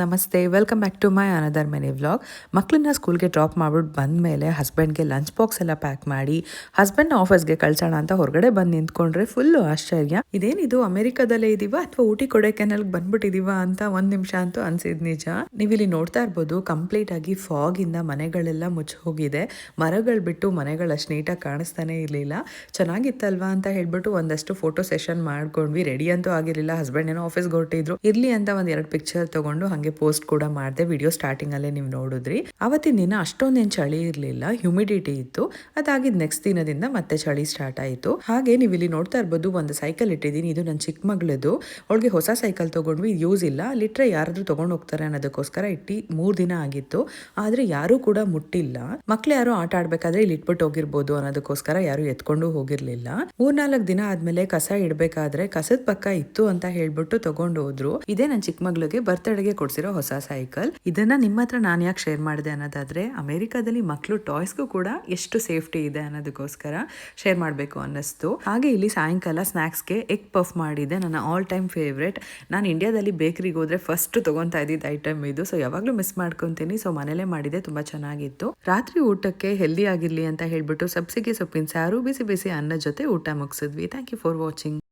ನಮಸ್ತೆ, welcome back to my another mini vlog. ಮಕ್ಕಳನ್ನ ಸ್ಕೂಲ್ಗೆ ಡ್ರಾಪ್ ಮಾಡ್ಬಿಟ್ಟು ಬಂದ ಮೇಲೆ ಹಸ್ಬೆಂಡ್ಗೆ ಲಂಚ್ ಬಾಕ್ಸ್ ಎಲ್ಲ ಪ್ಯಾಕ್ ಮಾಡಿ ಹಸ್ಬೆಂಡ್ನ ಆಫೀಸ್ಗೆ ಕಳ್ಸೋಣ ಅಂತ ಹೊರಗಡೆ ಬಂದು ನಿಂತ್ಕೊಂಡ್ರೆ ಫುಲ್ಲು ಆಶ್ಚರ್ಯ. ಇದೇನಿದು ಅಮೆರಿಕದಲ್ಲೇ ಇದೀವ ಅಥವಾ ಊಟಿ ಕೊಡೈಕೆನಾಲ್ಗೆ ಬಂದ್ಬಿಟ್ಟಿದೀವ ಅಂತ ಒಂದ್ ನಿಮಿಷ ಅಂತೂ ಅನ್ಸಿದ್ ನಿಜ. ನೀವಿಲ್ಲಿ ನೋಡ್ತಾ ಇರ್ಬೋದು, ಕಂಪ್ಲೀಟ್ ಆಗಿ ಫಾಗ್ ಇಂದ ಮನೆಗಳೆಲ್ಲ ಮುಚ್ಚಿ ಹೋಗಿದೆ. ಮರಗಳು ಬಿಟ್ಟು ಮನೆಗಳು ಅಷ್ಟು ನೀಟಾಗಿ ಕಾಣಿಸ್ತಾನೆ ಇರಲಿಲ್ಲ. ಚೆನ್ನಾಗಿತ್ತಲ್ವಾ ಅಂತ ಹೇಳ್ಬಿಟ್ಟು ಒಂದಷ್ಟು ಫೋಟೋ ಸೆಷನ್ ಮಾಡ್ಕೊಂಡ್ವಿ. ರೆಡಿ ಅಂತೂ ಆಗಿರಲಿಲ್ಲ, ಹಸ್ಬೆಂಡ್ ಏನೋ ಆಫೀಸ್ಗೆ ಹೊರಟಿದ್ರು. ಇರ್ಲಿ ಅಂತ ಒಂದ್ 2 ಪಿಕ್ಚರ್ ತಗೊಂಡು ಹಂಗೆ ಪೋಸ್ಟ್ ಕೂಡ ಮಾಡಿದೆ. ವಿಡಿಯೋ ಸ್ಟಾರ್ಟಿಂಗ್ ಅಲ್ಲೇ ನೀವು ನೋಡಿದ್ರಿ. ಅವತ್ತಿನ ದಿನ ಅಷ್ಟೊಂದೇನು ಚಳಿ ಇರಲಿಲ್ಲ, ಹ್ಯುಮಿಡಿಟಿ ಇತ್ತು. ಅದಾಗಿದ್ ನೆಕ್ಸ್ಟ್ ದಿನದಿಂದ ಮತ್ತೆ ಚಳಿ ಸ್ಟಾರ್ಟ್ ಆಯಿತು. ಹಾಗೆ ನೀವು ಇಲ್ಲಿ ನೋಡ್ತಾ ಇರ್ಬೋದು, ಒಂದು ಸೈಕಲ್ ಇಟ್ಟಿದ್ದೀನಿ. ಇದು ನನ್ನ ಚಿಕ್ಕ ಮಗಳದು. ಅವಳಿಗೆ ಹೊಸ ಸೈಕಲ್ ತಗೊಂಡ್ವಿ, ಯೂಸ್ ಇಲ್ಲ, ಲಿಟ್ರೆ ಯಾರಾದ್ರೂ ತಗೊಂಡು ಹೋಗ್ತಾರೆ ಅನ್ನೋದಕ್ಕೋಸ್ಕರ 3 ದಿನ ಆಗಿತ್ತು. ಆದ್ರೆ ಯಾರು ಕೂಡ ಮುಟ್ಟಿಲ್ಲ. ಮಕ್ಳು ಯಾರು ಆಟ ಆಡ್ಬೇಕಾದ್ರೆ ಇಲ್ಲಿ ಇಟ್ಬಿಟ್ಟು ಹೋಗಿರ್ಬೋದು ಅನ್ನೋದಕ್ಕೋಸ್ಕರ ಯಾರು ಎತ್ಕೊಂಡು ಹೋಗಿರ್ಲಿಲ್ಲ. 3-4 ದಿನ ಆದ್ಮೇಲೆ ಕಸ ಇಡ್ಬೇಕಾದ್ರೆ ಕಸದ ಪಕ್ಕ ಇತ್ತು ಅಂತ ಹೇಳ್ಬಿಟ್ಟು ತಗೊಂಡು ಹೋದ್ರು. ಇದೇ ನನ್ನ ಚಿಕ್ಕ ಮಗಳಿಗೆ ಬರ್ತ್ಡೇಗೆ ಕೊಡ್ಸಿರೋ ಹೊಸ ಸೈಕಲ್. ಇದನ್ನ ನಿಮ್ಮ ಹತ್ರ ನಾನು ಯಾಕೆ ಶೇರ್ ಮಾಡಿದೆ ಅನ್ನೋದಾದ್ರೆ, ಅಮೆರಿಕಾದಲ್ಲಿ ಮಕ್ಕಳು ಟಾಯ್ಸ್ಗೂ ಕೂಡ ಎಷ್ಟು ಸೇಫ್ಟಿ ಇದೆ ಅನ್ನೋದಕ್ಕೋಸ್ಕರ ಶೇರ್ ಮಾಡಬೇಕು ಅನ್ನಿಸ್ತು. ಹಾಗೆ ಇಲ್ಲಿ ಸಾಯಂಕಾಲ ಸ್ನಾಕ್ಸ್ಗೆ ಎಗ್ ಪಫ್ ಮಾಡಿದೆ, ನನ್ನ ಆಲ್ ಟೈಮ್ ಫೇವ್ರೆಟ್. ನಾನು ಇಂಡಿಯಾದಲ್ಲಿ ಬೇಕರಿಗೆ ಹೋದ್ರೆ ಫಸ್ಟ್ ತಗೊಂತಾ ಇದ್ದಿದ್ದು ಐಟಮ್ ಇದು. ಸೊ ಯಾವಾಗ್ಲೂ ಮಿಸ್ ಮಾಡ್ಕೊಂತೀನಿ. ಸೊ ಮನೇಲೆ ಮಾಡಿದೆ, ತುಂಬಾ ಚೆನ್ನಾಗಿತ್ತು. ರಾತ್ರಿ ಊಟಕ್ಕೆ ಹೆಲ್ದಿ ಆಗಿರ್ಲಿ ಅಂತ ಹೇಳ್ಬಿಟ್ಟು ಸಬ್ಸಿಗೆ ಸೊಪ್ಪಿನ ಸಾರು, ಬಿಸಿ ಬಿಸಿ ಅನ್ನ ಜೊತೆ ಊಟ ಮುಗಿಸಿದ್ವಿ. Thank you for watching.